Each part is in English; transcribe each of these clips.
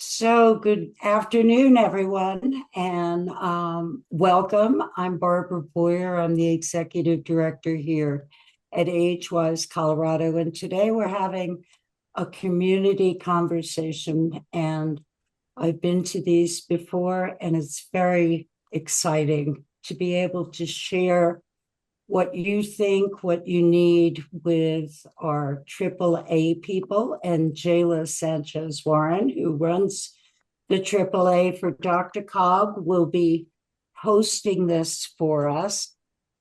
So, good afternoon, everyone, and welcome. I'm Barbara Boyer. I'm the executive director here at AgeWise Colorado, and today we're having a community conversation. And I've been to these before, and it's very exciting to be able to share what you think, what you need with our AAA people, and Jayla Sanchez Warren, who runs the AAA for Dr. Cog, will be hosting this for us.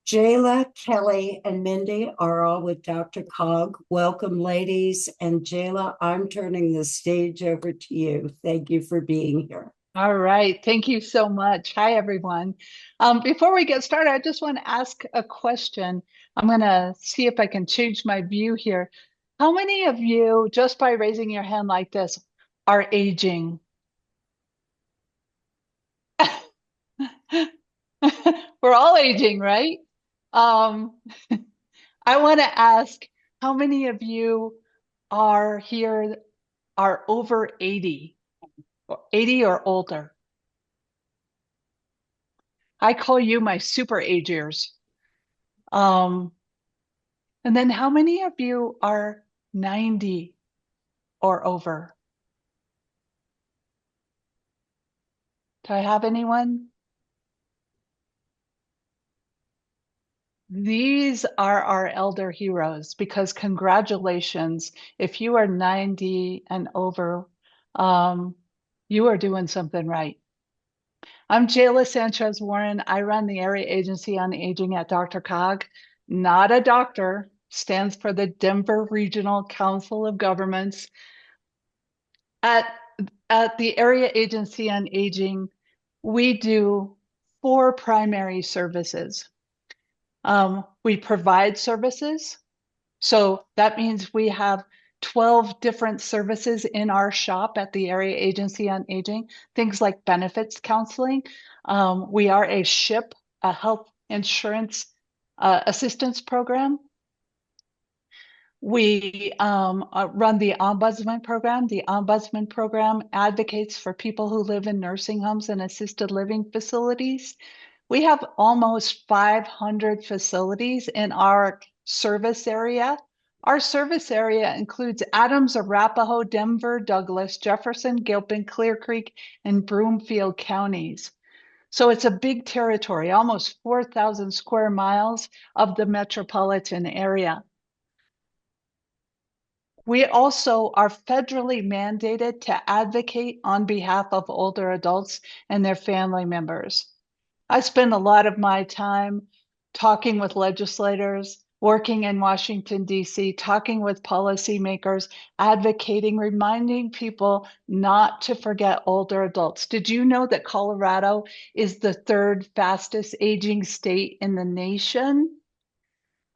Jayla, Kelly, and Mindy are all with Dr. Cog. Welcome, ladies. And Jayla, I'm turning the stage over to you. Thank you for being here. All right. Thank you so much. Hi, everyone. Before we get started, I just want to ask a question. I'm going to see if I can change my view here. How many of you, just by raising your hand like this, are aging? We're all aging, right? Um, I want to ask how many of you are here are over 80, or 80 or older? I call you my super agers. Um, And then how many of you are 90 or over? Do I have anyone? These are our elder heroes because congratulations, if you are 90 and over, um, you are doing something right. I'm Jayla Sanchez Warren. I run the Area Agency on Aging at Dr. Cog. Not a doctor, stands for the Denver Regional Council of Governments. At at the Area Agency on Aging, we do four primary services. We provide services. So that means we have 12 different services in our shop at the Area Agency on Aging, things like benefits counseling. We are a SHIP, a health insurance assistance program. We run the Ombudsman program. The Ombudsman program advocates for people who live in nursing homes and assisted living facilities. We have almost 500 facilities in our service area. Our service area includes Adams, Arapahoe, Denver, Douglas, Jefferson, Gilpin, Clear Creek, and Broomfield counties. So it's a big territory, almost 4,000 square miles of the metropolitan area. We also are federally mandated to advocate on behalf of older adults and their family members. I spend a lot of my time talking with legislators, working in Washington, D.C., talking with policymakers, advocating, reminding people not to forget older adults. Did you know that Colorado is the third fastest aging state in the nation?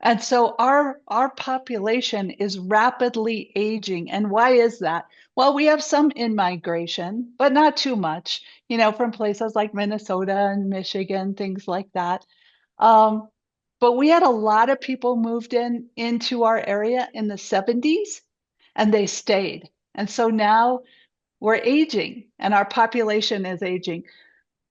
And so our population is rapidly aging. And why is that? Well, we have some in-migration, but not too much, from places like Minnesota and Michigan, things like that. Um, but we had a lot of people moved into our area in the 70s and they stayed. And so now we're aging and our population is aging.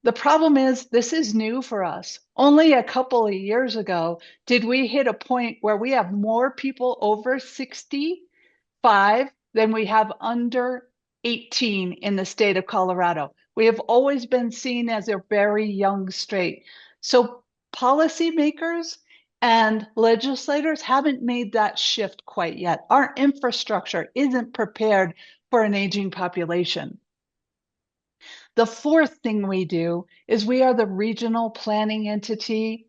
The problem is, this is new for us. Only a couple of years ago did we hit a point where we have more people over 65 than we have under 18 in the state of Colorado. We have always been seen as a very young state. So policymakers and legislators haven't made that shift quite yet. Our infrastructure isn't prepared for an aging population. The fourth thing we do is we are the regional planning entity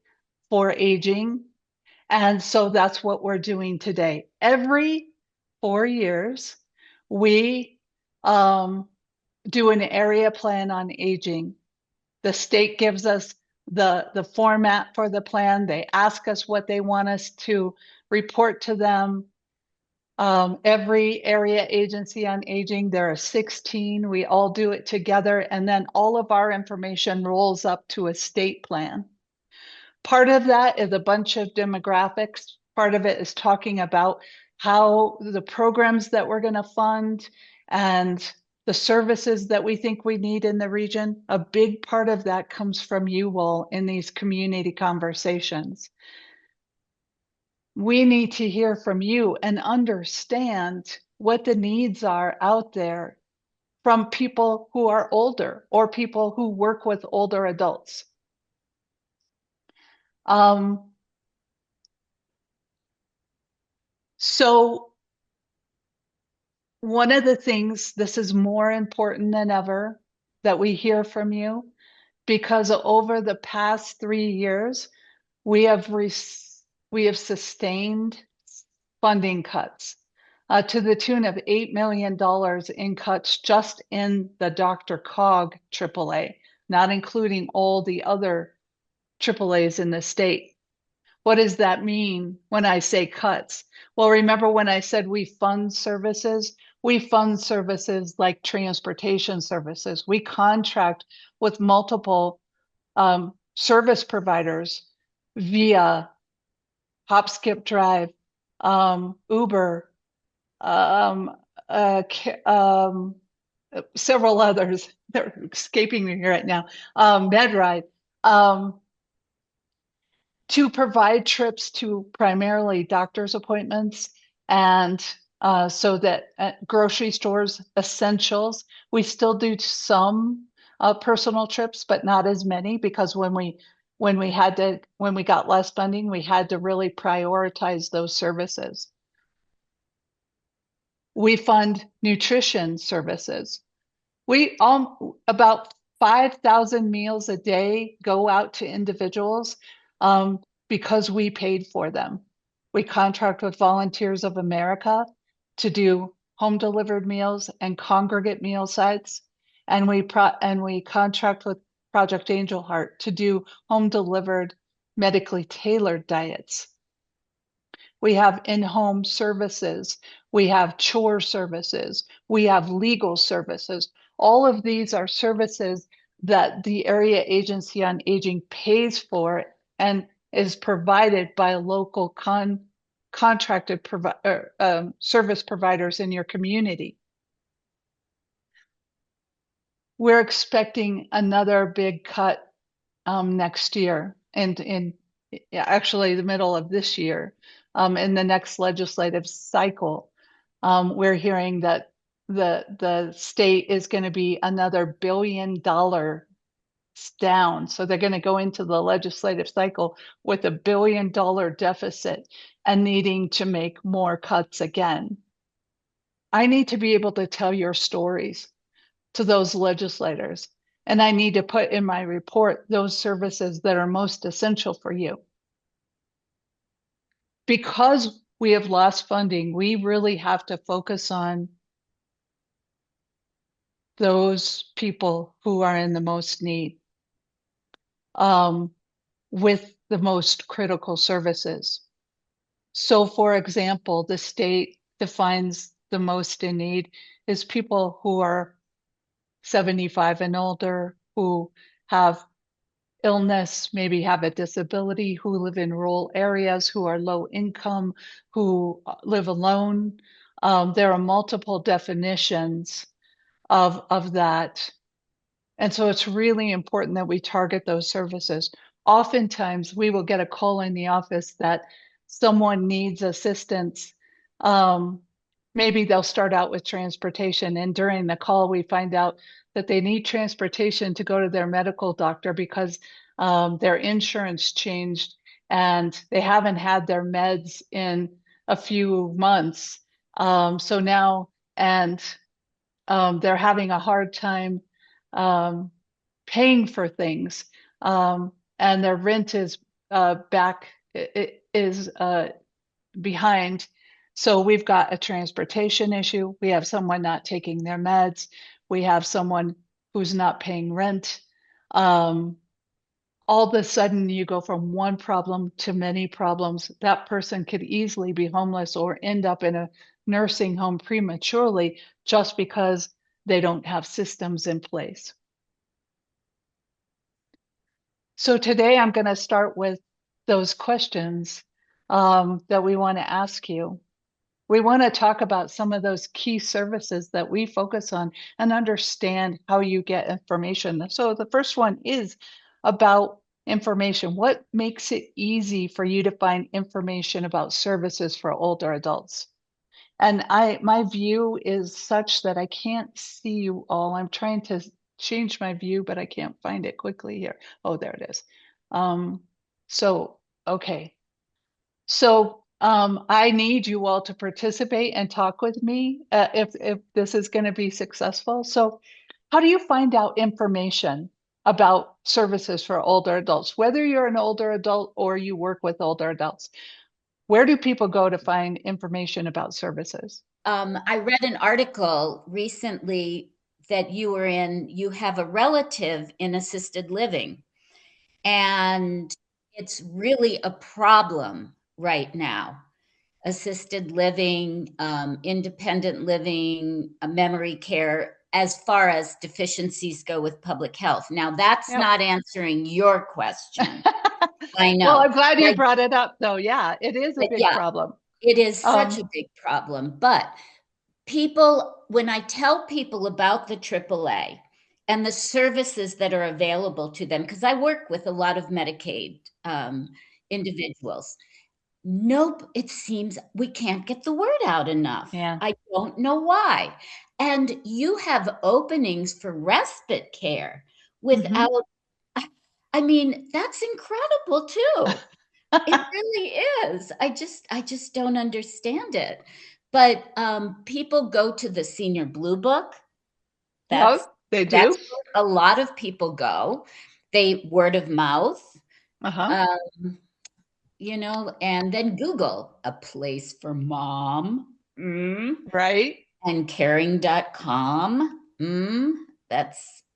for aging. And so that's what we're doing today. Every 4 years, we do an area plan on aging. The state gives us the format for the plan. They ask us what they want us to report to them. Every area agency on aging, there are 16. We all do it together, and then all of our information rolls up to a state plan. Part of that is a bunch of demographics. Part of it is talking about how the programs that we're going to fund and the services that we think we need in the region, a big part of that comes from you all in these community conversations. We need to hear from you and understand what the needs are out there from people who are older or people who work with older adults. So one of the things, this is more important than ever that we hear from you, because over the past 3 years, we have sustained funding cuts to the tune of $8 million in cuts just in the Dr. Cog AAA, not including all the other AAAs in the state. What does that mean when I say cuts? Well, remember when I said we fund services? We fund services like transportation services. We contract with multiple service providers via Hop, Skip, Drive, Uber, um, several others. They're escaping me right now. MedRide. To provide trips to primarily doctor's appointments and so that grocery stores, essentials. We still do some personal trips, but not as many, because when we got less funding, we had to really prioritize those services. We fund nutrition services. We about 5,000 meals a day go out to individuals because we paid for them. We contract with Volunteers of America to do home delivered meals and congregate meal sites, and we contract with Project Angel Heart to do home delivered medically tailored diets. We have in-home services. We have chore services. We have legal services. All of these are services that the Area Agency on Aging pays for and is provided by local contracted service providers in your community. We're expecting another big cut next year, and in actually the middle of this year, in the next legislative cycle. We're hearing that the state is going to be another $1 billion down. So they're going to go into the legislative cycle with a $1 billion deficit and needing to make more cuts again. I need to be able to tell your stories to those legislators, and I need to put in my report those services that are most essential for you. Because we have lost funding, we really have to focus on those people who are in the most need, with the most critical services. So, for example, the state defines the most in need is people who are 75 and older, who have illness, maybe have a disability, who live in rural areas, who are low income, who live alone. There are multiple definitions of that. And so it's really important that we target those services. Oftentimes we will get a call in the office that someone needs assistance. Maybe they'll start out with transportation, and during the call we find out that they need transportation to go to their medical doctor because their insurance changed and they haven't had their meds in a few months. So now, and they're having a hard time paying for things, and their rent is behind. So we've got a transportation issue. We have someone not taking their meds. We have someone who's not paying rent. All of a sudden you go from one problem to many problems. That person could easily be homeless or end up in a nursing home prematurely just because they don't have systems in place. So today I'm going to start with those questions that we want to ask you. we want to talk about some of those key services that we focus on and understand how you get information. So the first one is about information. What makes it easy for you to find information about services for older adults? And my view is such that I can't see you all. I'm trying to change my view, but I can't find it quickly here. Oh, there it is. Um, so, okay. So I need you all to participate and talk with me if this is going to be successful. So how do you find out information about services for older adults, whether you're an older adult or you work with older adults? Where do people go to find information about services? I read an article recently that you have a relative in assisted living, and it's really a problem right now. Assisted living, independent living, memory care, as far as deficiencies go with public health. Now, that's Yep. not answering your question. I Well, know. I'm glad you Like, brought it up, though. Yeah, it is a but big yeah, problem. it is such a Um, big problem. But people, when I tell people about the AAA and the services that are available to them, because I work with a lot of Medicaid individuals, nope, it seems we can't get the word out enough. yeah. I don't know why. And you have openings for respite care Hmm. without, I mean, that's incredible too. It really is. I just don't understand it. But people go to the Senior Blue Book. Yeah, they That's do. where a lot of people go. They word of mouth, Uh-huh. um, and then Google a place for mom. Right. And caring.com.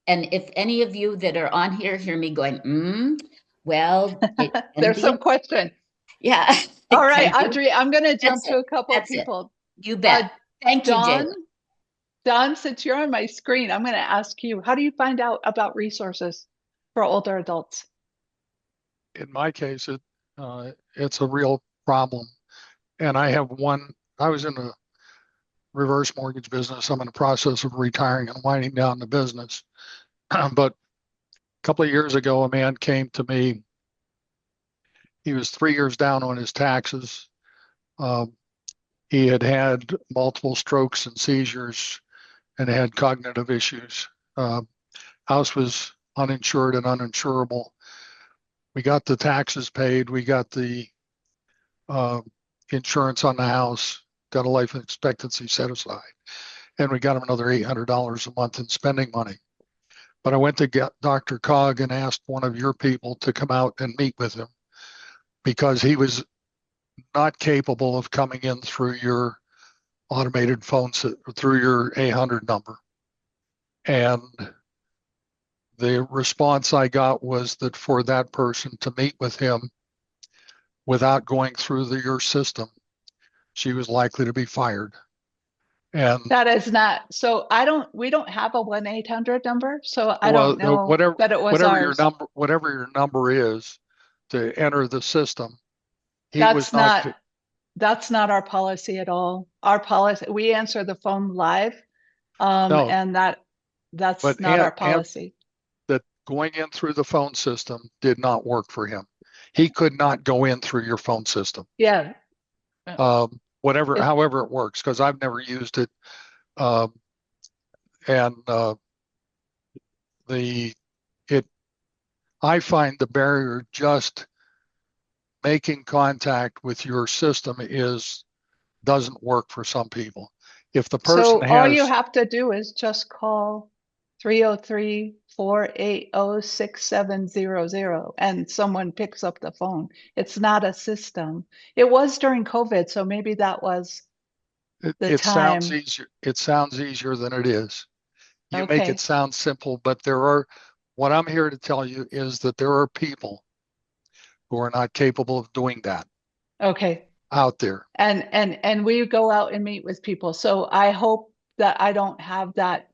And if any of you that are on here hear me going, well, it can There's be a some question. yeah, All it right, can be. Audrey, I'm going to jump That's to it. a couple of That's it. people. You Uh, bet. Thank you, Jayla. Don, Don, since you're on my screen, I'm going to ask you, how do you find out about resources for older adults? In my case, it's a real problem. And I have one. I was in the reverse mortgage business. I'm in the process of retiring and winding down the business. But a couple of years ago, a man came to me. He was 3 years down on his taxes. Um, he had had multiple strokes and seizures and had cognitive issues. House was uninsured and uninsurable. We got the taxes paid. We got the uh, insurance on the house, got a life expectancy set aside, and we got him another $800 a month in spending money. But I went to get Dr. Cog and asked one of your people to come out and meet with him because he was not capable of coming in through your automated phone, through your 800 number. And the response I got was that for that person to meet with him without going through your system, she was likely to be fired. And That is not, so we don't have a 1-800 number, so I well, don't know whatever that it was ours. whatever your number is to enter the system, he was That's not. not, that's not our policy at all. Our policy, we answer the phone live, No, and that's but not our and policy. that going in through the phone system did not work for him. He could not go in through your phone system. Yeah. It, However it works, because I've never used it. Um, and the it I find the barrier just making contact with your system is doesn't work for some people. If the person so all you has, have to do is just call 303-480-6700 and someone picks up the phone. It's not a system. It was during COVID, so maybe that was the it sounds time. easier. It sounds easier than it is. You make it Okay. sound simple, but what I'm here to tell you is that there are people who are not capable of doing that Okay. out there. And we go out and meet with people. So I hope that I don't have that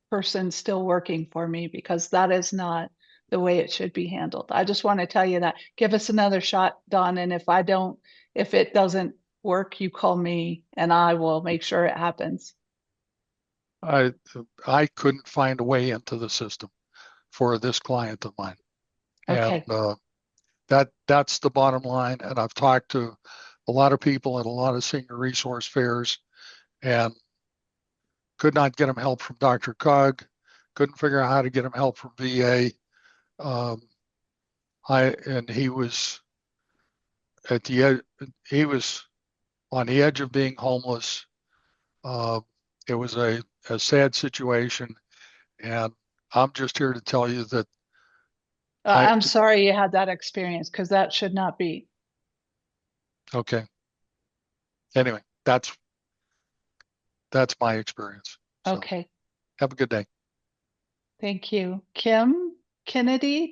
person still working for me because that is not the way it should be handled. I just want to tell you that. Give us another shot, Don, and if it doesn't work, you call me and I will make sure it happens. I couldn't find a way into the system for this client of mine. Okay. And that's the bottom line. And I've talked to a lot of people at a lot of senior resource fairs and could not get him help from Dr. Cog, couldn't figure out how to get him help from VA. And he was at the edge, he was on the edge of being homeless. It was a sad situation. And I'm just here to tell you that I'm sorry you had that experience, because that should not be. okay. Anyway, that's my experience. So, Okay. have a good day. Thank you. Kim Kennedy,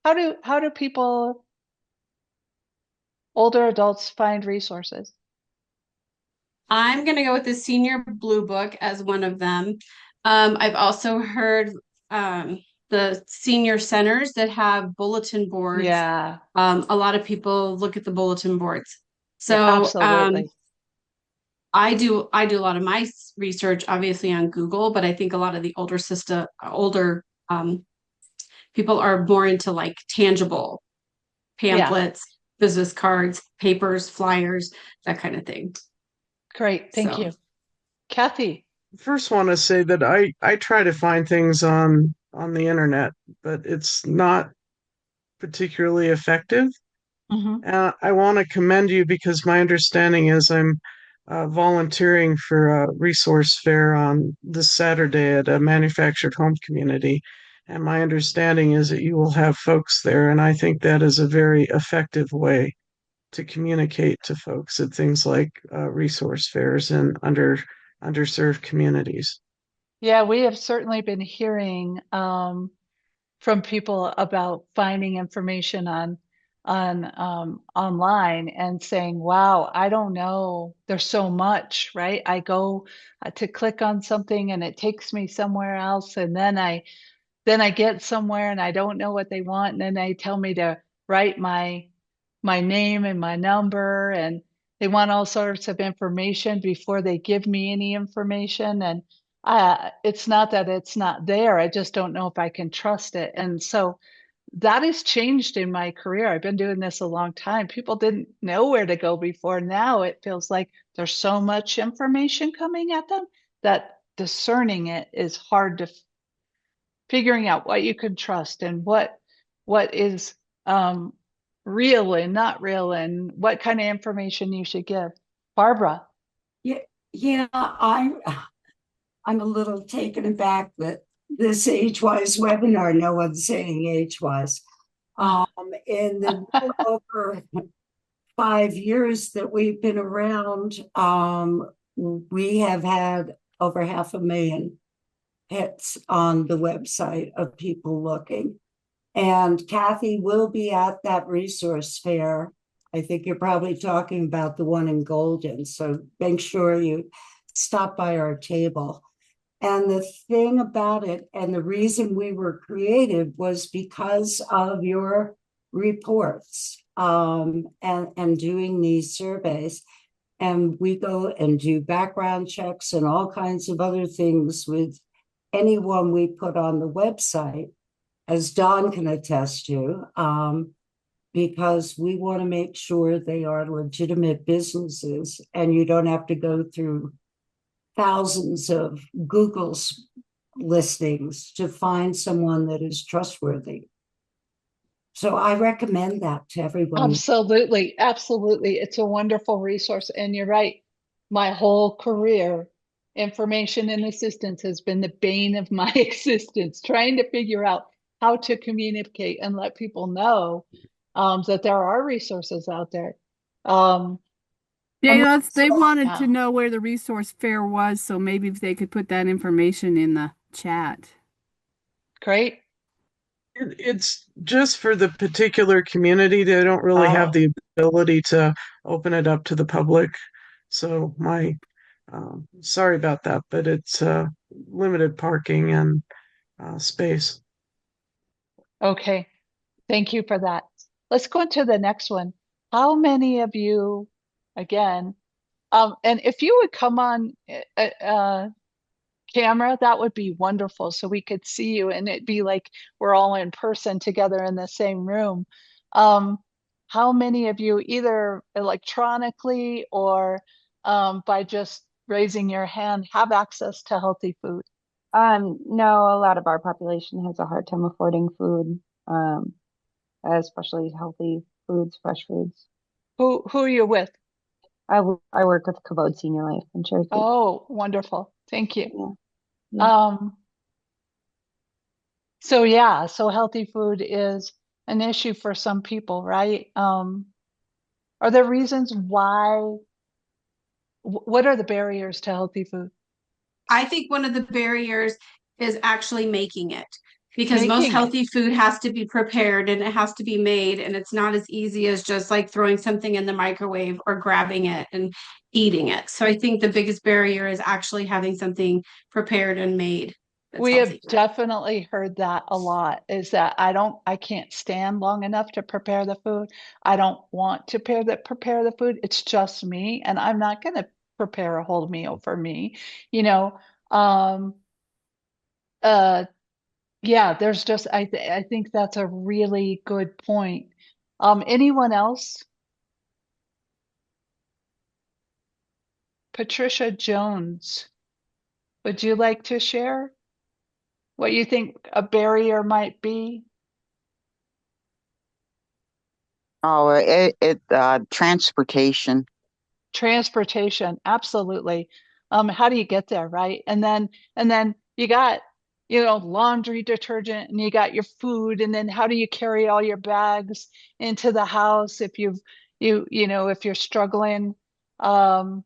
how do people, older adults, find resources? I'm going to go with the Senior Blue Book as one of them. I've also heard the senior centers that have bulletin boards. Yeah. A lot of people look at the bulletin boards. So Yeah, absolutely. I do a lot of my research obviously on Google, but I think a lot of the older people are more into like tangible pamphlets, business cards, papers, flyers, that kind of thing. Great. Thank you. Kathy. First want to say that I try to find things on the internet, but it's not particularly effective. I want to commend you because my understanding is I'm volunteering for a resource fair on this Saturday at a manufactured home community. And my understanding is that you will have folks there. And I think that is a very effective way to communicate to folks at things like resource fairs in underserved communities. Yeah, we have certainly been hearing from people about finding information on online and saying, wow, I don't know, there's so much, right? I go to click on something and it takes me somewhere else, and then I get somewhere and I don't know what they want, and then they tell me to write my name and my number, and they want all sorts of information before they give me any information. And it's not that it's not there, I just don't know if I can trust it. And so that has changed in my career. I've been doing this a long time. People didn't know where to go before. Now it feels like there's so much information coming at them that discerning it is hard, to figuring out what you can trust and what is real and not real, and what kind of information you should give. Barbara. Yeah, I'm a little taken aback that this age-wise webinar, no one's saying age-wise. In the over 5 years that we've been around, we have had over 500,000 hits on the website of people looking. And Kathy will be at that resource fair. I think you're probably talking about the one in Golden. So make sure you stop by our table. And the thing about it, and the reason we were created, was because of your reports and doing these surveys. And we go and do background checks and all kinds of other things with anyone we put on the website, as Don can attest to, because we want to make sure they are legitimate businesses and you don't have to go through thousands of Google's listings to find someone that is trustworthy. So I recommend that to everyone. Absolutely. Absolutely. It's a wonderful resource. And you're right. My whole career, information and assistance has been the bane of my existence, trying to figure out how to communicate and let people know that there are resources out there. They wanted to know where the resource fair was, so maybe if they could put that information in the chat. Great. It's just for the particular community. They don't really have the ability to open it up to the public. So sorry about that, but it's limited parking and space. Okay. Thank you for that. Let's go into the next one. How many of you again. And if you would come on camera, that would be wonderful. So we could see you and it'd be like we're all in person together in the same room. How many of you, either electronically or by just raising your hand, have access to healthy food? No, a lot of our population has a hard time affording food, especially healthy foods, fresh foods. Who are you with? I work with Kavod Senior Life in Cherokee. Oh, wonderful. Thank you. Yeah. Yeah. So yeah, so healthy food is an issue for some people, right? Are there reasons why, what are the barriers to healthy food? I think one of the barriers is actually making it, because most Making it. healthy food has to be prepared and it has to be made, and it's not as easy as just like throwing something in the microwave or grabbing it and eating it. So I think the biggest barrier is actually having something prepared and made that's We have healthy. definitely heard that a lot, is that I can't stand long enough to prepare the food. I don't want to prepare the food. It's just me, and I'm not going to prepare a whole meal for me, you know. Yeah, there's just I think that's a really good point. Anyone else? Patricia Jones, would you like to share what you think a barrier might be? Oh, transportation. Transportation, absolutely. How do you get there, right? And then you got, laundry detergent, and you got your food, and then how do you carry all your bags into the house if if you're struggling? Um,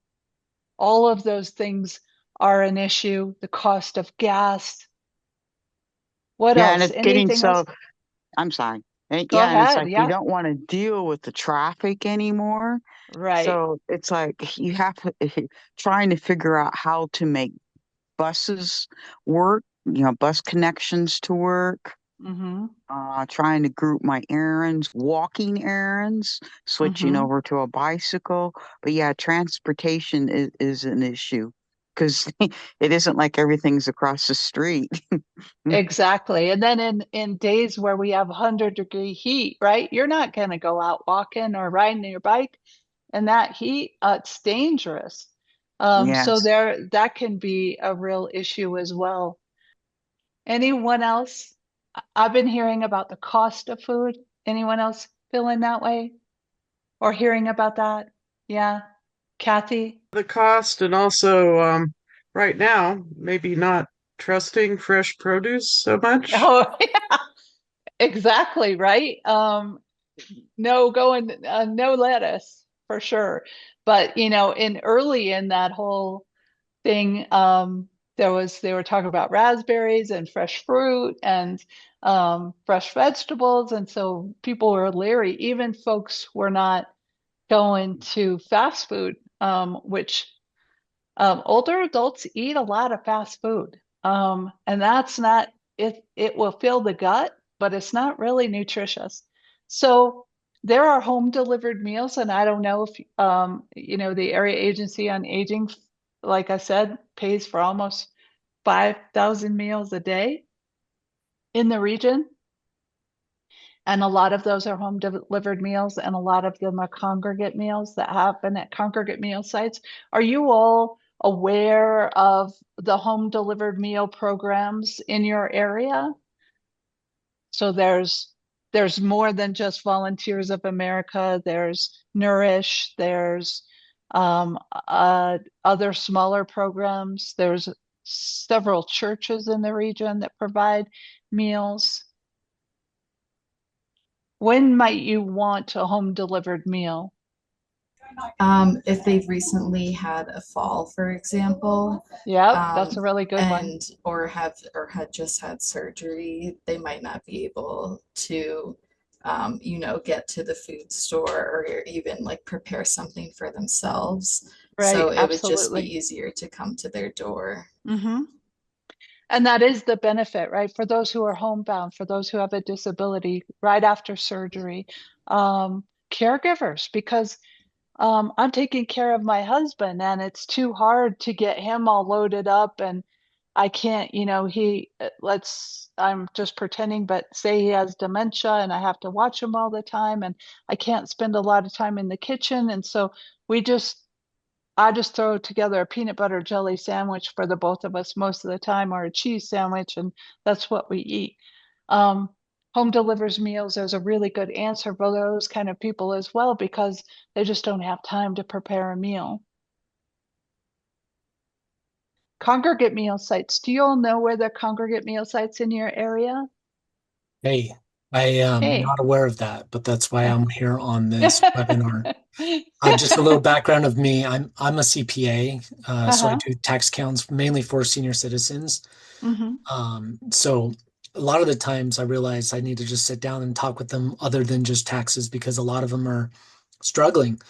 all of those things are an issue. The cost of gas. What Yeah, and else? it's getting Anything else? so, I'm sorry. Go Yeah, and it's ahead. like you Yeah, don't want to deal with the traffic anymore. right. So it's like you have to trying to figure out how to make buses work, bus connections to work. Mm-hmm. Trying to group my errands, walking errands, switching Mm-hmm. over to a bicycle. But yeah, transportation is an issue because it isn't like everything's across the street. Exactly. And then in days where we have 100-degree heat, right? You're not going to go out walking or riding your bike in that heat. It's dangerous. So Yes. that can be a real issue as well. Anyone else? I've been hearing about the cost of food. Anyone else feeling that way or hearing about that? Yeah. Kathy? The cost, and also right now, maybe not trusting fresh produce so much. Oh, yeah, exactly, right. No lettuce for sure. But in early in that whole thing, they were talking about raspberries and fresh fruit and fresh vegetables, and so people were leery. Even folks were not going to fast food, which older adults eat a lot of fast food, and that's not it. It will fill the gut, but it's not really nutritious. So there are home delivered meals, and I don't know if the Area Agency on Aging, like I said, pays for almost 5,000 meals a day in the region. And a lot of those are home delivered meals, and a lot of them are congregate meals that happen at congregate meal sites. Are you all aware of the home delivered meal programs in your area? So there's more than just Volunteers of America. There's Nourish. There's other smaller programs. There's several churches in the region that provide meals. When might you want a home delivered meal? If they've recently had a fall, for example, Yep, that's a really good one. and had just had surgery, they might not be able to, get to the food store or even like prepare something for themselves. So Right, it would just be absolutely. easier to come to their door. Mm-hmm. And that is the benefit, right? For those who are homebound, for those who have a disability right after surgery, caregivers, because I'm taking care of my husband and it's too hard to get him all loaded up and I can't, I'm just pretending, but say he has dementia and I have to watch him all the time and I can't spend a lot of time in the kitchen. And so I just throw together a peanut butter jelly sandwich for the both of us most of the time, or a cheese sandwich, and that's what we eat. Um, Home delivers meals is a really good answer for those kind of people as well, because they just don't have time to prepare a meal. Congregate meal sites. Do you all know where the congregate meal sites in your area? Hey, I am Hey. not aware of that, but that's why I'm here on this webinar. Just a little background of me. I'm a CPA, so I Uh-huh. do tax counts mainly for senior citizens. Mm-hmm. So a lot of the times I realize I need to just sit down and talk with them other than just taxes because a lot of them are struggling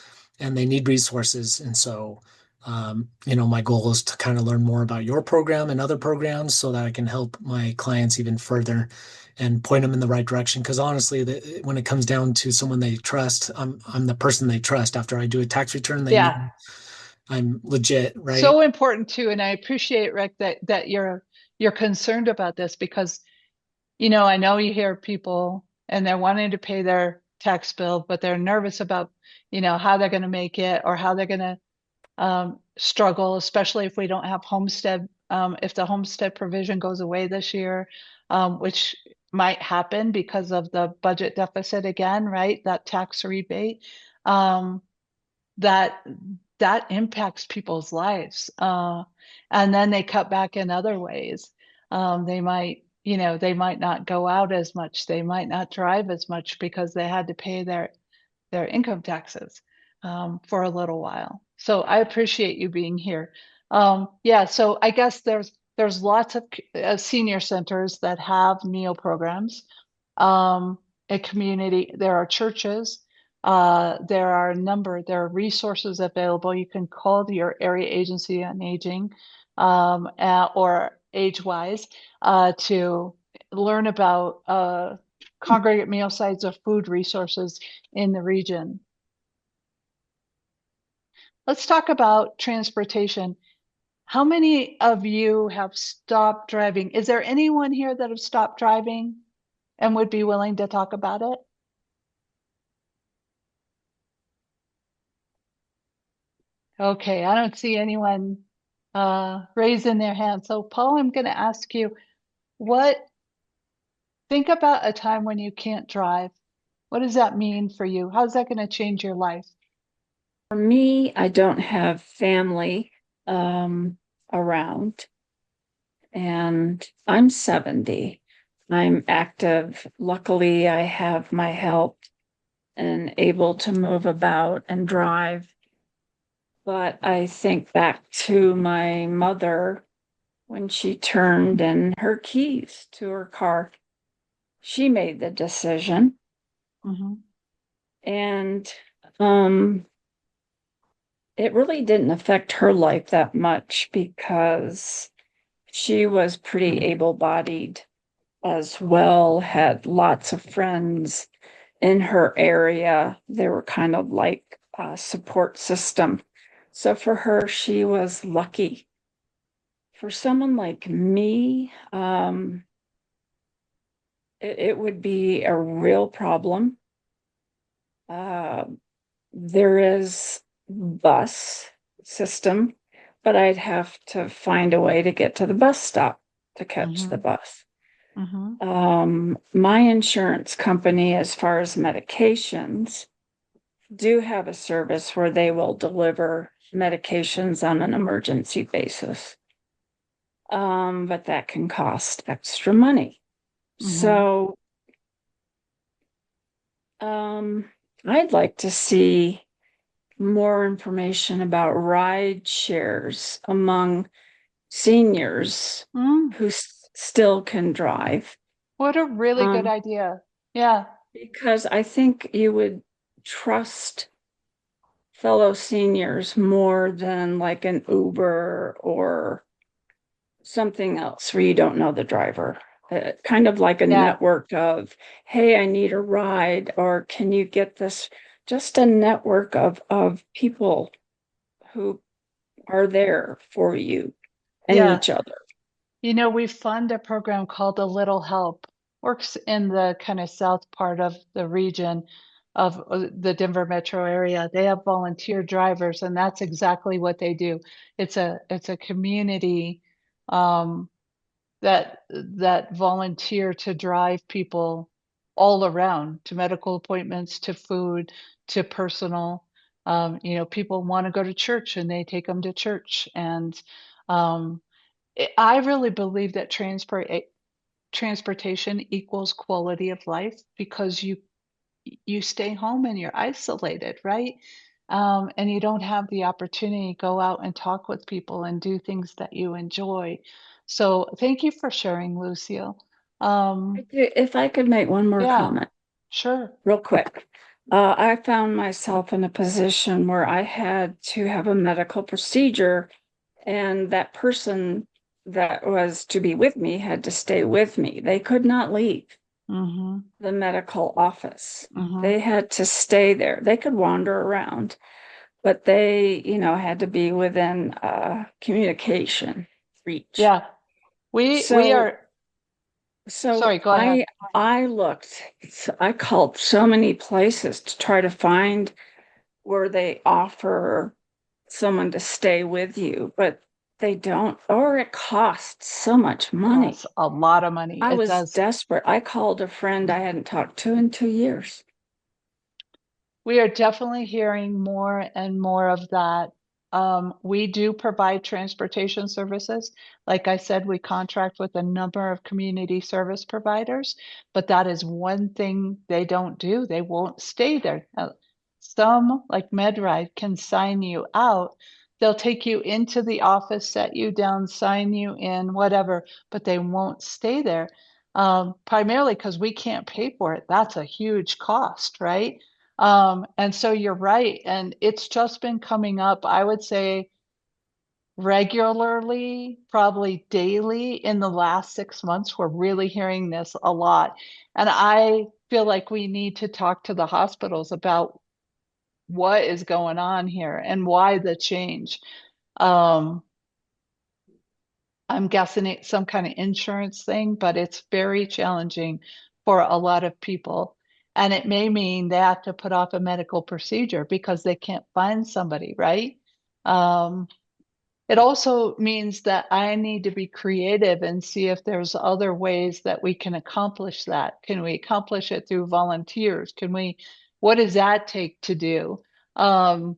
and they need resources. And so, my goal is to kind of learn more about your program and other programs so that I can help my clients even further and point them in the right direction. Because honestly, when it comes down to someone they trust, I'm the person they trust. After I do a tax return, they know Yeah. I'm legit, right? So important too, and I appreciate, Rick, that you're concerned about this because I know you hear people and they're wanting to pay their tax bill, but they're nervous about how they're going to make it or how they're going to struggle, especially if we don't have homestead, if the homestead provision goes away this year, which might happen because of the budget deficit again, right? That tax rebate. That that impacts people's lives. And then they cut back in other ways. They might not go out as much. They might not drive as much because they had to pay their income taxes for a little while. So I appreciate you being here. Yeah, so I guess there's lots of senior centers that have meal programs. A community, there are churches, there are resources available. You can call your area agency on aging or age-wise to learn about congregate meal sites or food resources in the region. Let's talk about transportation. How many of you have stopped driving? Is there anyone here that have stopped driving and would be willing to talk about it? Okay, I don't see anyone raising their hand. So Paul, I'm going to ask you, think about a time when you can't drive. What does that mean for you? How's that going to change your life? For me, I don't have family around, and I'm 70. I'm active. Luckily, I have my health and able to move about and drive. But I think back to my mother when she turned in her keys to her car. She made the decision. Mm-hmm. And it really didn't affect her life that much because she was pretty able-bodied as well, had lots of friends in her area. They were kind of like a support system. So for her, she was lucky. For someone like me, it would be a real problem. There is bus system, but I'd have to find a way to get to the bus stop to catch the bus. My insurance company, as far as medications, do have a service where they will deliver medications on an emergency basis. But that can cost extra money. So I'd like to see more information about ride shares among seniors who still can drive. What a really good idea. Yeah. Because I think you would trust fellow seniors more than like an Uber or something else where you don't know the driver. Kind of like a network of, hey, I need a ride, or can you get this just a network of people who are there for you and Yeah. each other. You know, we fund a program called A Little Help, works in the kind of south part of the region of the Denver metro area. They have volunteer drivers, and that's exactly what they do. It's a community that volunteer to drive people all around to medical appointments, to food, to personal. You know, people want to go to church and they take them to church. And um, I really believe that transportation equals quality of life because you stay home and you're isolated, right? And you don't have the opportunity to go out and talk with people and do things that you enjoy. So thank you for sharing, Lucille. If I could make one more Yeah, comment sure. real quick. I found myself in a position where I had to have a medical procedure, and that person that was to be with me had to stay with me. They could not leave the medical office. They had to stay there. They could wander around, but they, had to be within communication reach. Yeah, we are. So Sorry, go ahead. I looked, I called so many places to try to find where they offer someone to stay with you, but they don't, or it costs so much money. Costs a lot of money. I It was does. desperate. I called a friend I hadn't talked to in 2 years. We are definitely hearing more and more of that. We do provide transportation services. Like I said, we contract with a number of community service providers, but that is one thing they don't do. They won't stay there. Some, like MedRide, can sign you out. They'll take you into the office, set you down, sign you in, whatever, but they won't stay there. Primarily because we can't pay for it. That's a huge cost, right? And so you're right. And it's just been coming up, I would say, regularly, probably daily in the last 6 months. We're really hearing this a lot. And I feel like we need to talk to the hospitals about what is going on here and why the change. Um, I'm guessing it's some kind of insurance thing, but it's very challenging for a lot of people. And it may mean they have to put off a medical procedure because they can't find somebody, right? Um, it also means that I need to be creative and see if there's other ways that we can accomplish that. Can we accomplish it through volunteers? What does that take to do? Um,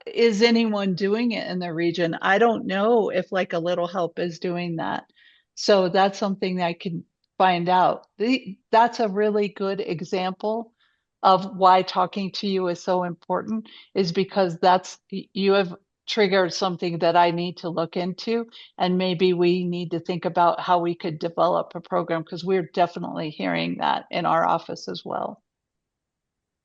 is anyone doing it in the region? I don't know if like a little help is doing that. So that's something that I can find out. That's a really good example of why talking to you is so important, is because you have triggered something that I need to look into. And maybe we need to think about how we could develop a program, because we're definitely hearing that in our office as well.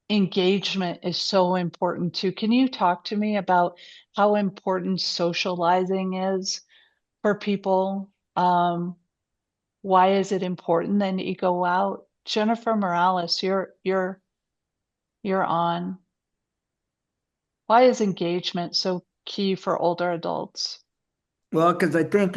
Engagement is so important too. Can you talk to me about how important socializing is for people? Why is it important then that you go out? Jennifer Morales, you're on. Why is engagement so key for older adults? Well, because I think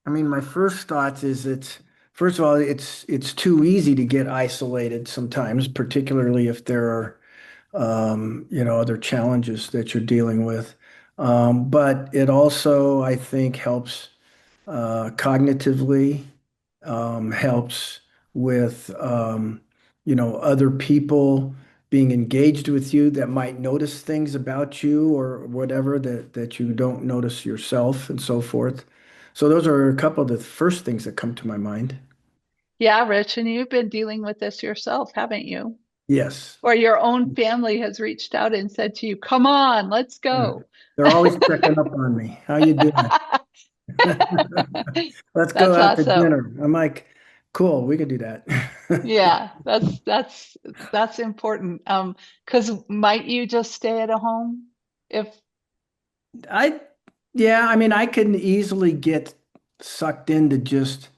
my first thoughts is first of all, it's too easy to get isolated sometimes, particularly if there are, other challenges that you're dealing with. But it also, I think, helps cognitively, helps with, other people being engaged with you that might notice things about you or whatever that you don't notice yourself and so forth. So those are a couple of the first things that come to my mind. Yeah, Rich, and you've been dealing with this yourself, haven't you? Yes. Or your own family has reached out and said to you, "Come on, let's Yeah. go." They're always checking up on me. How you doing? Let's go That's out to awesome. dinner. I'm like, cool, we can do that. Yeah, that's important. Because might you just stay at a home if I, yeah, I can easily get sucked into just,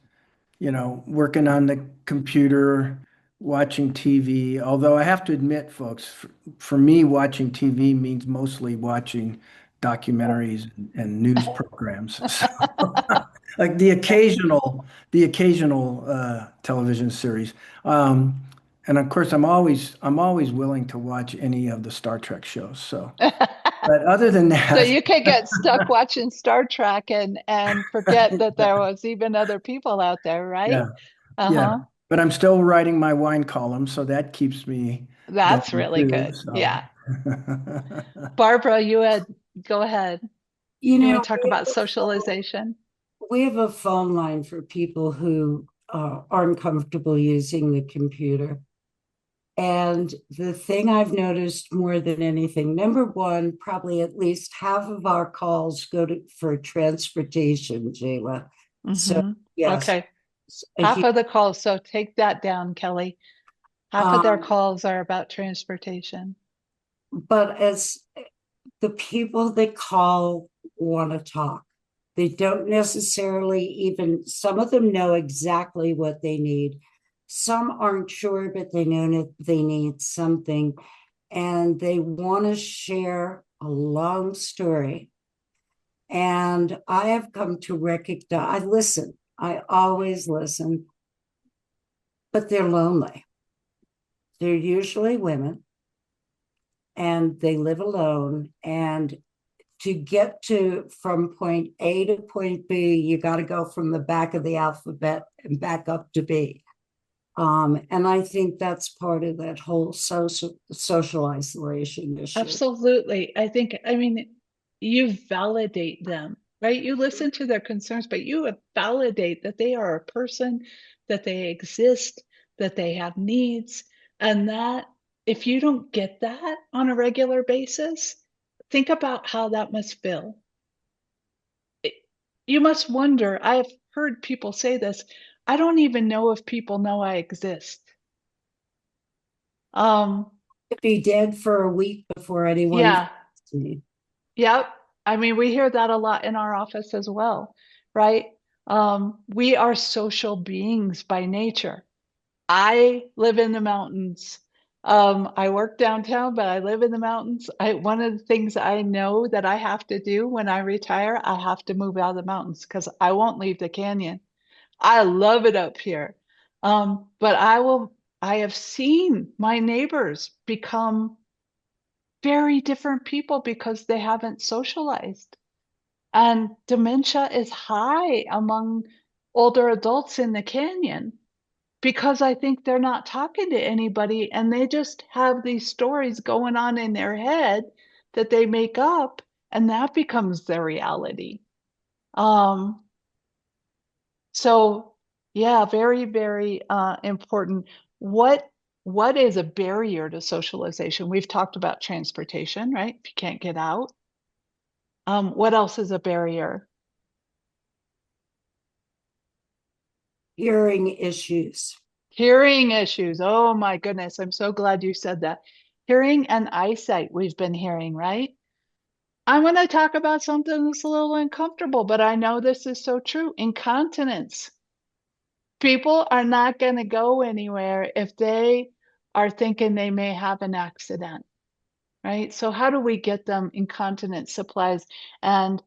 working on the computer, watching TV, although I have to admit, folks, for me, watching TV means mostly watching documentaries and news programs. So, like the occasional television series. And of course, I'm always willing to watch any of the Star Trek shows. So, but other than So that, you could get stuck watching Star Trek and forget that there was even other people out there, right? yeah, yeah. Uh-huh. But I'm still writing my wine column, so that keeps me That's going really too. good. So, Yeah. Barbara, go ahead. You You know, want to talk about socialization? we have a phone line for people who aren't comfortable using the computer. And the thing I've noticed more than anything, number one, probably at least half of our calls go for transportation, Jayla. So, yes, Okay. a Half huge, of the calls. So take that down, Kelly. Half of their calls are about transportation. but as the people that call want to talk, they don't necessarily even, some of them know exactly what they need. Some aren't sure, but they know that they need something and they want to share a long story. And I have come to recognize, I listen, I always listen, but they're lonely. They're usually women and they live alone. And to get to from point A to point B, you got to go from the back of the alphabet and back up to B. And I think that's part of that whole social isolation issue. Absolutely. I mean, you validate them, right? You listen to their concerns, but you validate that they are a person, that they exist, that they have needs. And that if you don't get that on a regular basis, think about how that must feel. You must wonder, I've heard people say this, I don't even know if people know I exist. Be dead for a week before anyone Yeah. me. Yep. I mean, we hear that a lot in our office as well, right? We are social beings by nature. I live in the mountains. I work downtown, but I live in the mountains. One of the things I know that I have to do when I retire, I have to move out of the mountains because I won't leave the canyon. I love it up here. But I have seen my neighbors become very different people because they haven't socialized. And dementia is high among older adults in the canyon because I think they're not talking to anybody and they just have these stories going on in their head that they make up and that becomes their reality. Um, so yeah, very, very important. What what is a barrier to socialization? We've talked about transportation, right? If you can't get out. What else is a barrier? Hearing issues. Hearing issues. Oh my goodness. I'm so glad you said that. Hearing and eyesight, we've been hearing, right? I want to talk about something that's a little uncomfortable, but I know this is so true. Incontinence. People are not going to go anywhere if they are thinking they may have an accident, right? So, how do we get them incontinence supplies and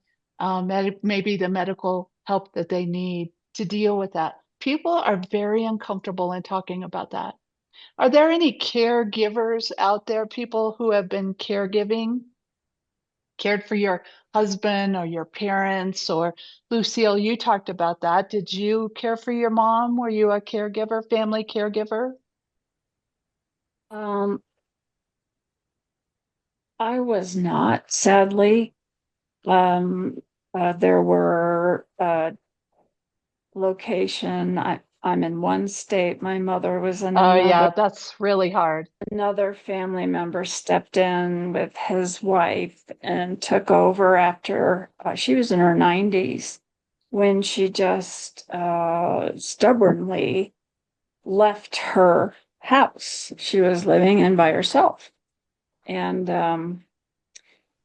maybe the medical help that they need to deal with that? People are very uncomfortable in talking about that. Are there any caregivers out there, people who have been caregiving, cared for your husband or your parents? Or Lucille, you talked about that. Did you care for your mom? Were you a caregiver, family caregiver? Um, I was not, sadly. There were location. I'm in one state. My mother was in Oh, yeah, another. that's really hard. Another family member stepped in with his wife and took over after she was in her 90s when she just stubbornly left her house she was living in by herself. And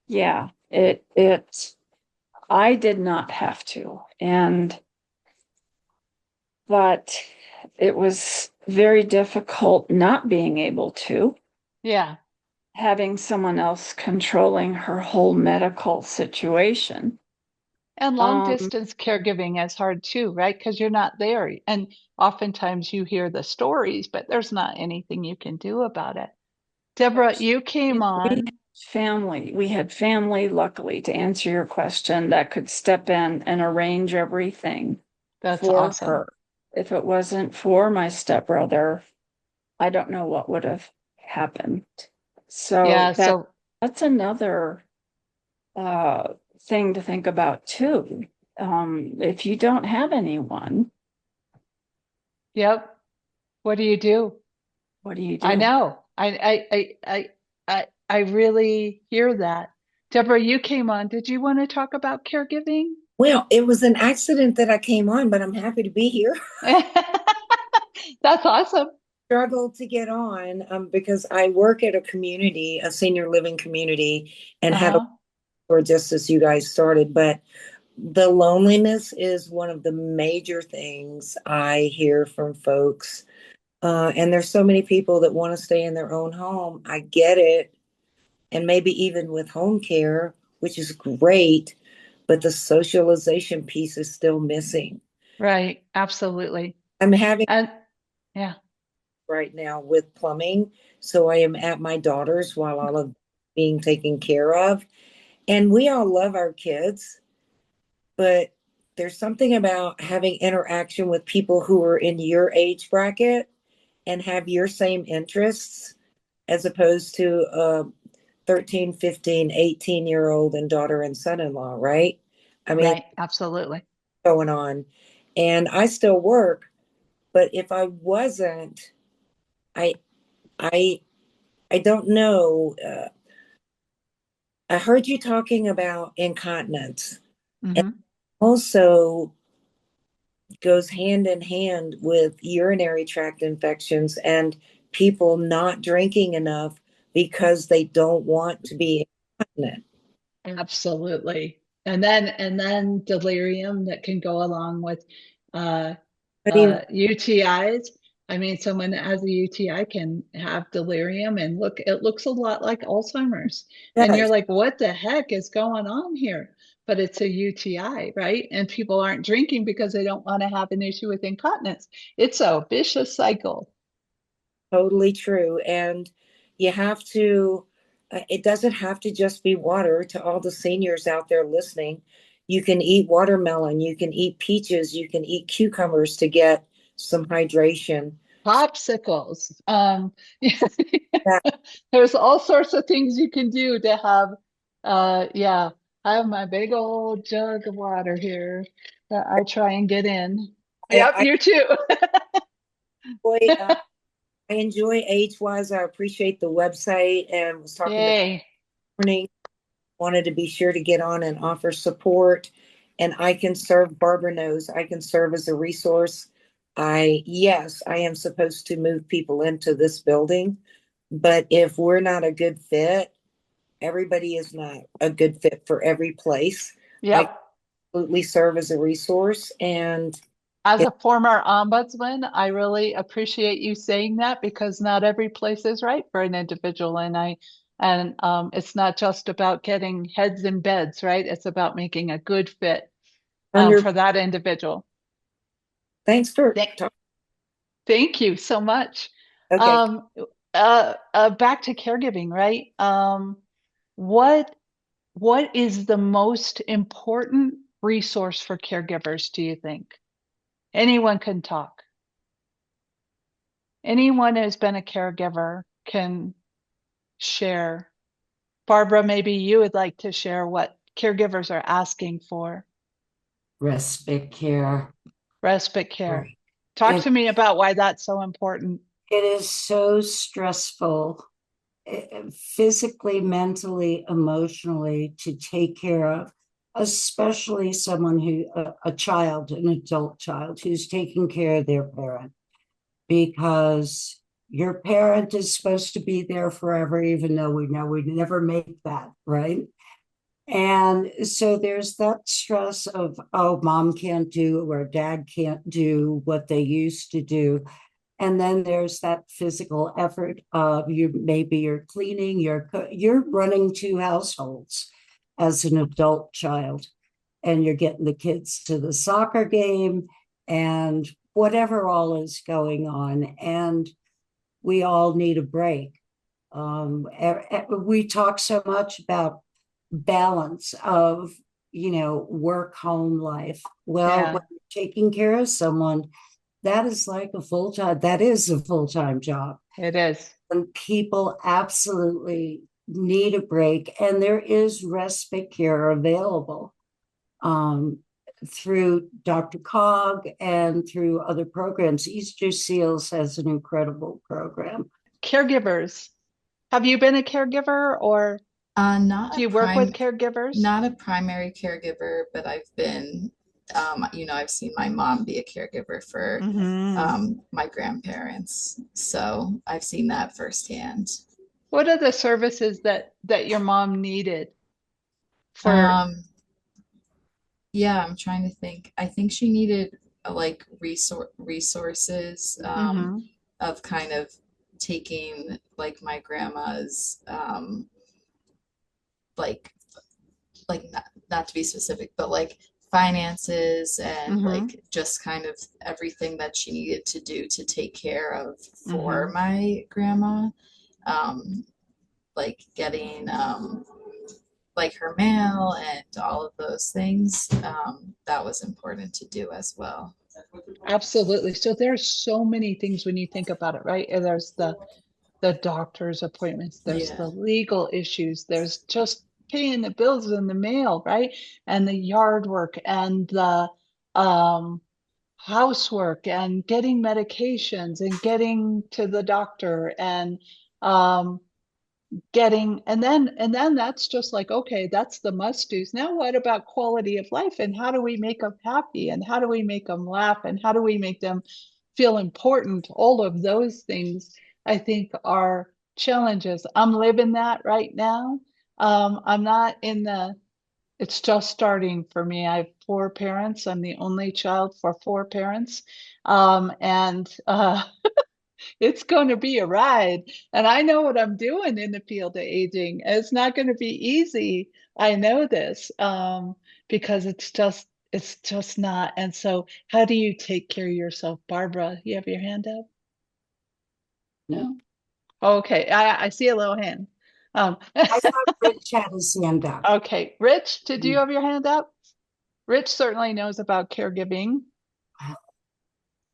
yeah, I did not have to. But it was very difficult not being able to, Yeah. having someone else controlling her whole medical situation. And long distance caregiving is hard too, right? Because you're not there. And oftentimes you hear the stories, but there's not anything you can do about it. Deborah, you came on. We had family, luckily, to answer your question, that could step in and arrange everything That's for awesome. her. If it wasn't for my stepbrother, I don't know what would have happened. So Yeah, so that's another thing to think about too. If you don't have anyone, yep. What do you do? what do you do? I know. I really hear that. Deborah, you came on. Did you want to talk about caregiving? Well, it was an accident that I came on, but I'm happy to be here. That's awesome. Struggled to get on because I work at a community, a senior living community, and had a or just as you guys started, but the loneliness is one of the major things I hear from folks. And there's so many people that want to stay in their own home. I get it. And maybe even with home care, which is great, but the socialization piece is still missing. Right. Absolutely. I'm having yeah right now with plumbing. So I am at my daughter's while all of being taken care of. And we all love our kids, but there's something about having interaction with people who are in your age bracket and have your same interests as opposed to a 13, 15, 18-year-old and daughter and son-in-law, right? I mean, right, absolutely. Going on. And I still work, but if I wasn't, I I don't know. I heard you talking about incontinence. And also goes hand in hand with urinary tract infections and people not drinking enough because they don't want to be incontinent. Absolutely. And then delirium that can go along with UTIs. I mean, someone that has a UTI can have delirium and it looks a lot like Alzheimer's. And you're like, what the heck is going on here? But it's a UTI, right? And people aren't drinking because they don't want to have an issue with incontinence. It's a vicious cycle. Totally true. And you have to, it doesn't have to just be water. To all the seniors out there listening, you can eat watermelon, you can eat peaches, you can eat cucumbers to get some hydration. Popsicles. There's all sorts of things you can do to have, I have my big old jug of water here that I try and get in. Yep, you too. I enjoy Age-Wise. I appreciate the website and was talking this morning. Wanted to be sure to get on and offer support. And I can serve, Barbara knows, I can serve as a resource. Yes, I am supposed to move people into this building, but if we're not a good fit, everybody is not a good fit for every place. I absolutely serve as a resource. And as a former ombudsman, I really appreciate you saying that because not every place is right for an individual. And it's not just about getting heads in beds, right? It's about making a good fit for that individual. Thanks for Thank you so much. Okay. Back to caregiving, right? What is the most important resource for caregivers, do you think? Anyone can talk. Anyone who's been a caregiver can share. Barbara, maybe you would like to share what caregivers are asking for. Respite care. Respite care. Talk to me about why that's so important. It is so stressful, physically, mentally, emotionally, to take care of, especially someone a child, an adult child who's taking care of their parent, because your parent is supposed to be there forever, even though we know we never make that, right? And so there's that stress of, oh, mom can't do or dad can't do what they used to do. And then there's that physical effort of maybe you're cleaning, you're running two households as an adult child, and you're getting the kids to the soccer game and whatever all is going on. And we all need a break. We talk so much about balance of, work home life. Well, when you're taking care of someone, that is a full-time job. It is. And people absolutely need a break, and there is respite care available through DRCOG and through other programs. Easter Seals has an incredible program. Caregivers. Have you been a caregiver, or do you work with caregivers? Not a primary caregiver, but I've been, I've seen my mom be a caregiver for my grandparents. So I've seen that firsthand. What are the services that your mom needed for? Yeah, I'm trying to think. I think she needed like resources of kind of taking like my grandma's like not to be specific, but like finances and like just kind of everything that she needed to do to take care of for my grandma. Like getting like her mail and all of those things. That was important to do as well. Absolutely. So there's so many things when you think about it, right? And there's the doctor's appointments, there's the legal issues, there's just paying the bills in the mail, right? And the yard work and the housework and getting medications and getting to the doctor and and then that's just like, okay, that's the must do's. Now what about quality of life, and how do we make them happy, and how do we make them laugh, and how do we make them feel important? All of those things I think are challenges. I'm living that right now. I'm not it's just starting for me. I have four parents. I'm the only child for four parents. And it's going to be a ride. And I know what I'm doing in the field of aging. It's not going to be easy. I know this because it's just not. And so how do you take care of yourself? Barbara, you have your hand up? No. Okay. I see a little hand. I thought Rich had his hand up. Okay. Rich, did you have your hand up? Rich certainly knows about caregiving.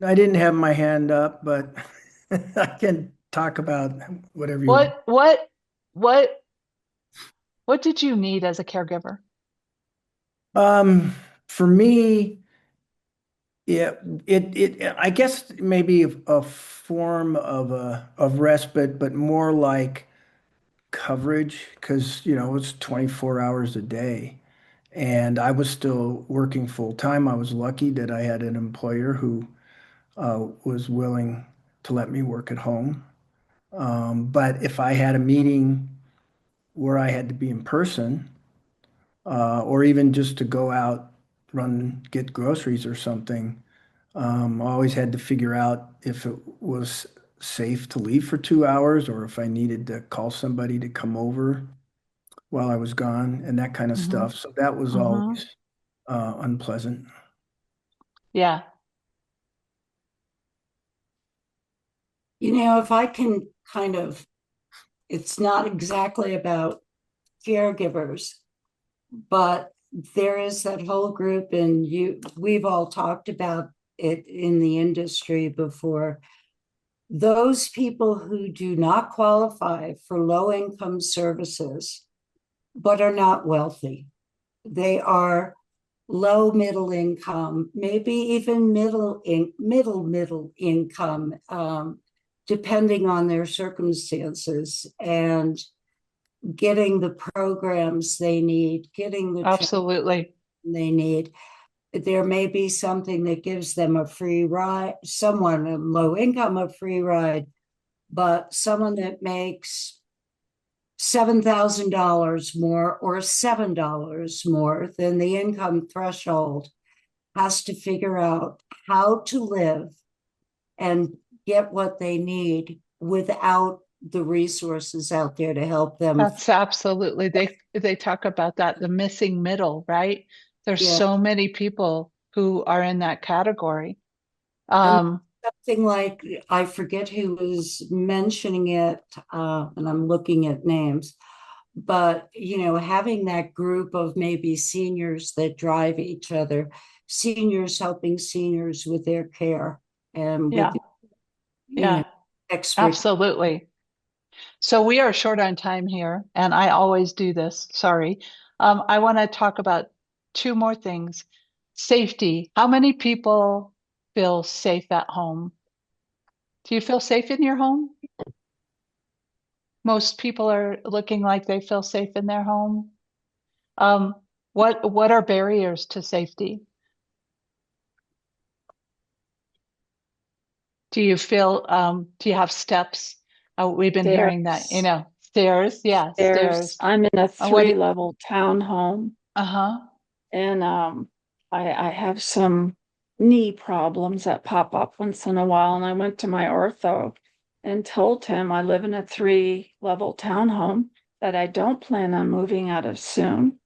I didn't have my hand up, but I can talk about whatever you want. What did you need as a caregiver? For me, I guess maybe a form of respite, but more like coverage, because it's 24 hours a day. And I was still working full time. I was lucky that I had an employer who was willing to let me work at home. But if I had a meeting where I had to be in person, or even just to go out, get groceries or something, I always had to figure out if it was safe to leave for 2 hours or if I needed to call somebody to come over while I was gone and that kind of stuff. So that was always unpleasant. Yeah. If I can it's not exactly about caregivers, but there is that whole group, and we've all talked about it in the industry before. Those people who do not qualify for low-income services, but are not wealthy. They are low middle income, maybe even middle income, depending on their circumstances, and getting the programs they need, getting the absolutely they need. There may be something that gives them a free ride, someone low income a free ride, but someone that makes $7,000 more or $7 more than the income threshold has to figure out how to live and get what they need without the resources out there to help them. That's absolutely, they talk about that, the missing middle, right? There's so many people who are in that category. Something like, I forget who was mentioning it, and I'm looking at names, but having that group of maybe seniors that drive each other, seniors helping seniors with their care and with experts. Absolutely. So we are short on time here, and I always do this. Sorry. I want to talk about two more things. Safety. How many people feel safe at home? Do you feel safe in your home? Most people are looking like they feel safe in their home. What are barriers to safety? Do you feel, do you have steps? We've been hearing that, stairs. Yeah, stairs. I'm in a 3-level townhome. Uh-huh. And I have some knee problems that pop up once in a while. And I went to my ortho and told him I live in a 3-level townhome that I don't plan on moving out of soon.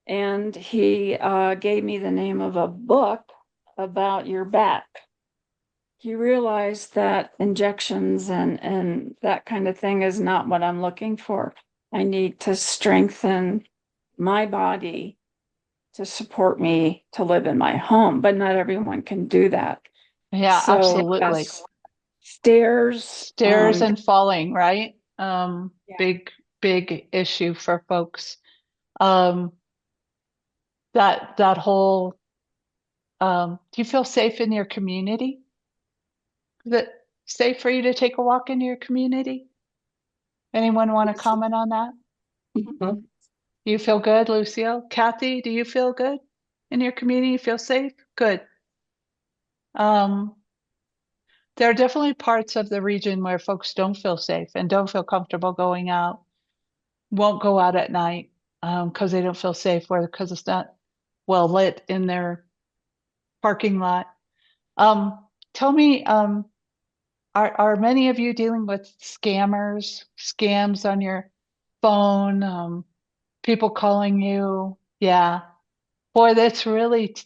And he gave me the name of a book about your back. You realize that injections and that kind of thing is not what I'm looking for. I need to strengthen my body to support me to live in my home, but not everyone can do that. Yeah, so, absolutely. Stairs and falling, right? Big issue for folks. That whole, do you feel safe in your community? Is it safe for you to take a walk in your community? Anyone want to comment on that? Mm-hmm. Do you feel good, Lucio? Kathy, do you feel good in your community? You feel safe? Good. There are definitely parts of the region where folks don't feel safe and don't feel comfortable going out, won't go out at night because they don't feel safe or because it's not well lit in their parking lot. Tell me, are many of you dealing with scams on your phone, people calling you? Yeah. Boy, that's really,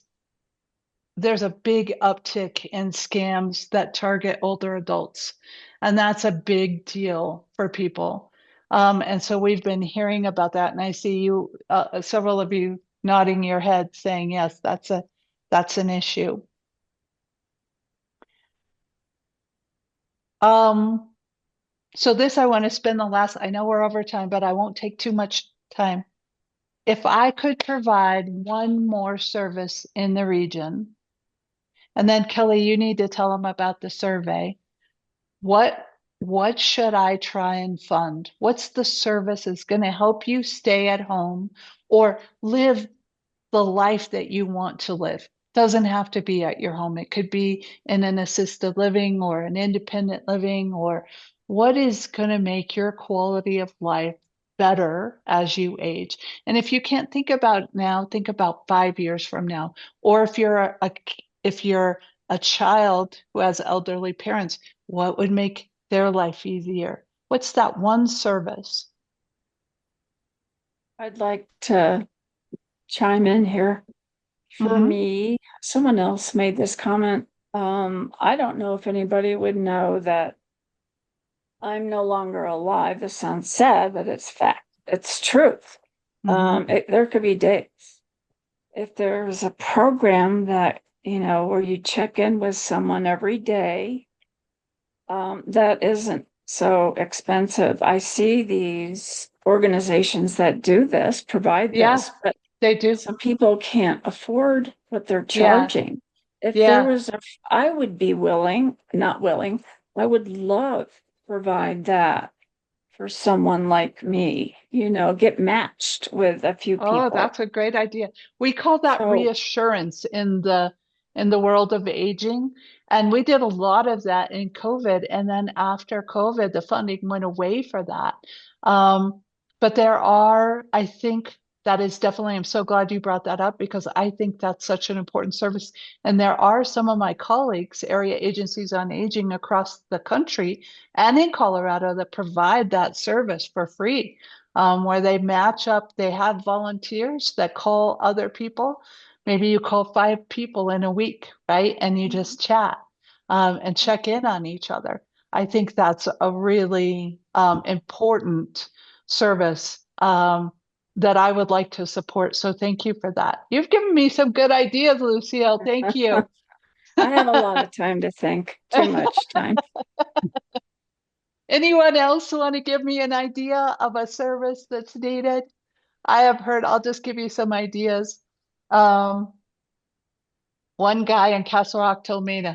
there's a big uptick in scams that target older adults. And that's a big deal for people. And so we've been hearing about that. And I see you, several of you nodding your head saying, yes, that's an issue. So this, I want to spend I know we're over time, but I won't take too much time. If I could provide one more service in the region, and then Kelly, you need to tell them about the survey. What should I try and fund? What's the service that's going to help you stay at home or live the life that you want to live? Doesn't have to be at your home. It could be in an assisted living or an independent living, or what is going to make your quality of life better as you age. And if you can't think about now, think about 5 years from now. Or if you're a child who has elderly parents, what would make their life easier? What's that one service? I'd like to chime in here. For me, someone else made this comment. I don't know if anybody would know that I'm no longer alive. This sounds sad, but it's fact. It's truth. There could be days. If there's a program that, where you check in with someone every day, that isn't so expensive. I see these organizations that do this, provide this, but they do. Some people can't afford what they're charging. If there was I would be not willing, I would love to provide that for someone like me, get matched with a few people. Oh, that's a great idea. We call that reassurance in the world of aging. And we did a lot of that in COVID. And then after COVID, the funding went away for that. But there are, I think, that is definitely, I'm so glad you brought that up because I think that's such an important service. And there are some of my colleagues, area agencies on aging across the country and in Colorado that provide that service for free, where they match up, they have volunteers that call other people. Maybe you call 5 people in a week, right? And you just chat and check in on each other. I think that's a really important service that I would like to support. So thank you for that. You've given me some good ideas, Lucille. Thank you. I have a lot of time to think, too much time. Anyone else want to give me an idea of a service that's needed? I have heard, I'll just give you some ideas. One guy in Castle Rock told me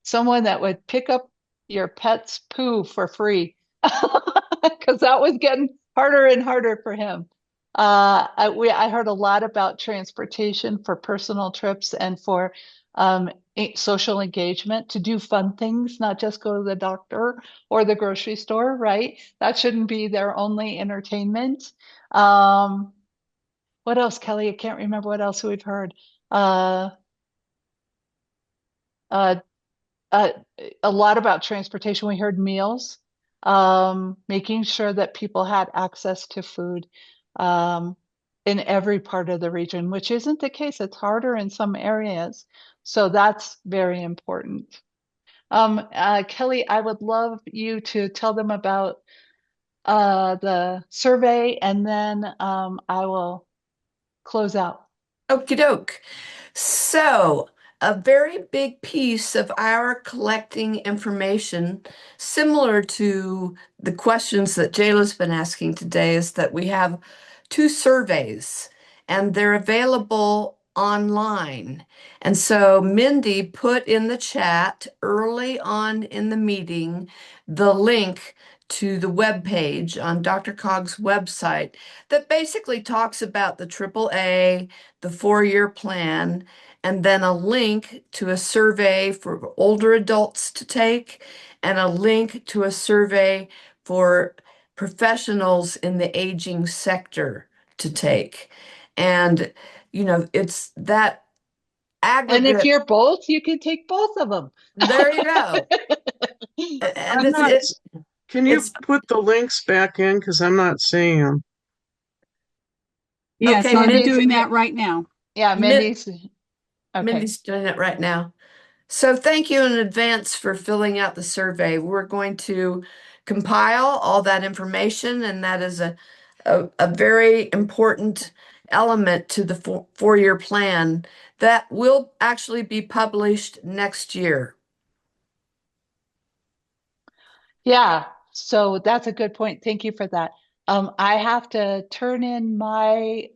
someone that would pick up your pet's poo for free because that was getting harder and harder for him. I heard a lot about transportation for personal trips and for social engagement to do fun things, not just go to the doctor or the grocery store, right? That shouldn't be their only entertainment. What else, Kelly? I can't remember what else we've heard. Uh, uh, uh, a lot about transportation. We heard meals, making sure that people had access to food in every part of the region, which isn't the case. It's harder in some areas. So that's very important. Kelly, I would love you to tell them about the survey and then I will close out. Okie doke. So, a very big piece of our collecting information, similar to the questions that Jayla's been asking today, is that we have 2 surveys and they're available online. And so Mindy put in the chat early on in the meeting the link to the web page on Dr. Cog's website that basically talks about the AAA, the 4-year plan, and then a link to a survey for older adults to take, and a link to a survey for professionals in the aging sector to take. And, it's that And if aggregate. you're both, you can take both of them. There you go. And I'm not, can you put the links back in? Because I'm not seeing them. Yes, Okay, I'm Mindy, doing that right now. Yeah, Mindy's. Okay. Mindy's doing it right now. So thank you in advance for filling out the survey. We're going to compile all that information, and that is a very important element to the 4-year plan that will actually be published next year. Yeah, so that's a good point. Thank you for that. I have to turn in my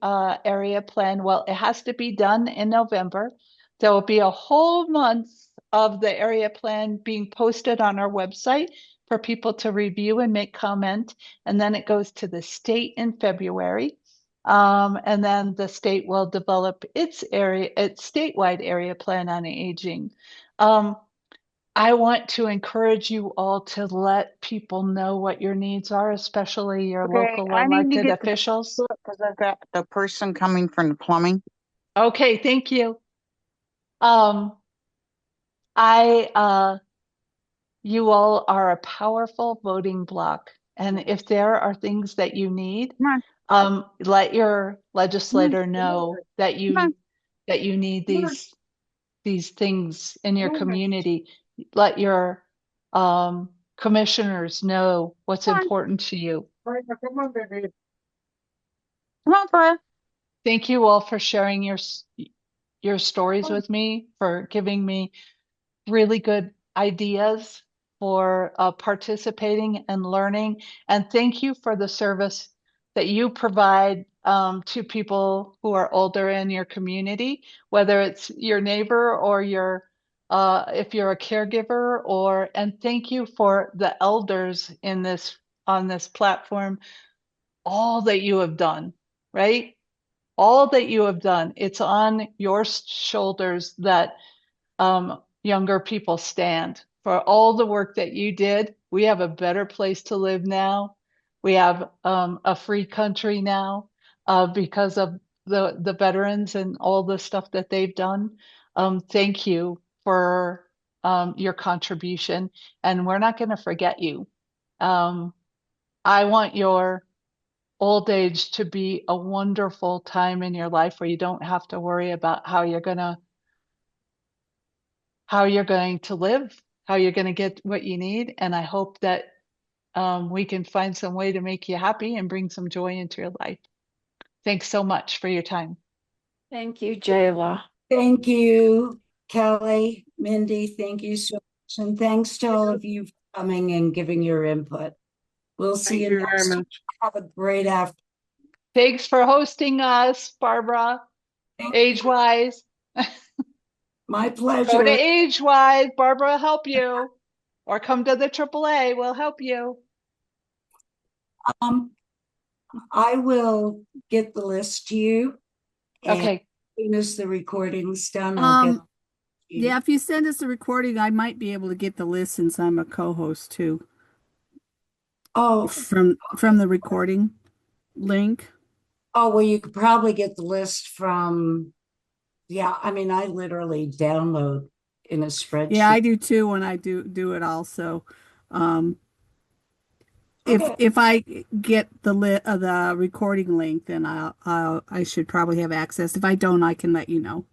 area plan. Well, it has to be done in November. There will be a whole month of the area plan being posted on our website for people to review and make comment. And then it goes to the state in February. And then the state will develop its statewide area plan on aging. I want to encourage you all to let people know what your needs are, especially your Okay, local I need to elected get the officials. because I've got the person coming from the plumbing. Okay, thank you. I you all are a powerful voting bloc, and if there are things that you need, let your legislator know that you need these things in your community. Let your commissioners know what's important to you. Come on, baby. Come on, Fred. Thank you all for sharing your stories with me, for giving me really good ideas for participating and learning. And thank you for the service that you provide to people who are older in your community, whether it's your neighbor or if you're a caregiver, and thank you for the elders on this platform, all that you have done, right? All that you have done. It's on your shoulders that younger people stand. For all the work that you did, we have a better place to live now. We have a free country now. because of the veterans and all the stuff that they've done. Thank you for your contribution, and we're not going to forget you. I want your old age to be a wonderful time in your life where you don't have to worry about how you're going to live, how you're going to get what you need. And I hope that we can find some way to make you happy and bring some joy into your life. Thanks so much for your time. Thank you, Jayla. Thank you, Kelly, Mindy. Thank you so much. And thanks to all of you for coming and giving your input. We'll see you next very time. much. Have a great afternoon. Thanks for hosting us, Barbara. Age-wise. My Go pleasure. to Age-wise. Barbara will help you. Or come to the AAA. We'll help you. I will get the list to you. Okay. As soon as the recording's done, I'll get Yeah, if you send us a recording, I might be able to get the list since I'm a co-host too. Oh, from the recording link. Oh, well, you could probably get the list from, yeah, I mean, I literally download in a spreadsheet. Yeah, I do too when I do it also. Okay. If I get the recording link, then I should probably have access. If I don't, I can let you know.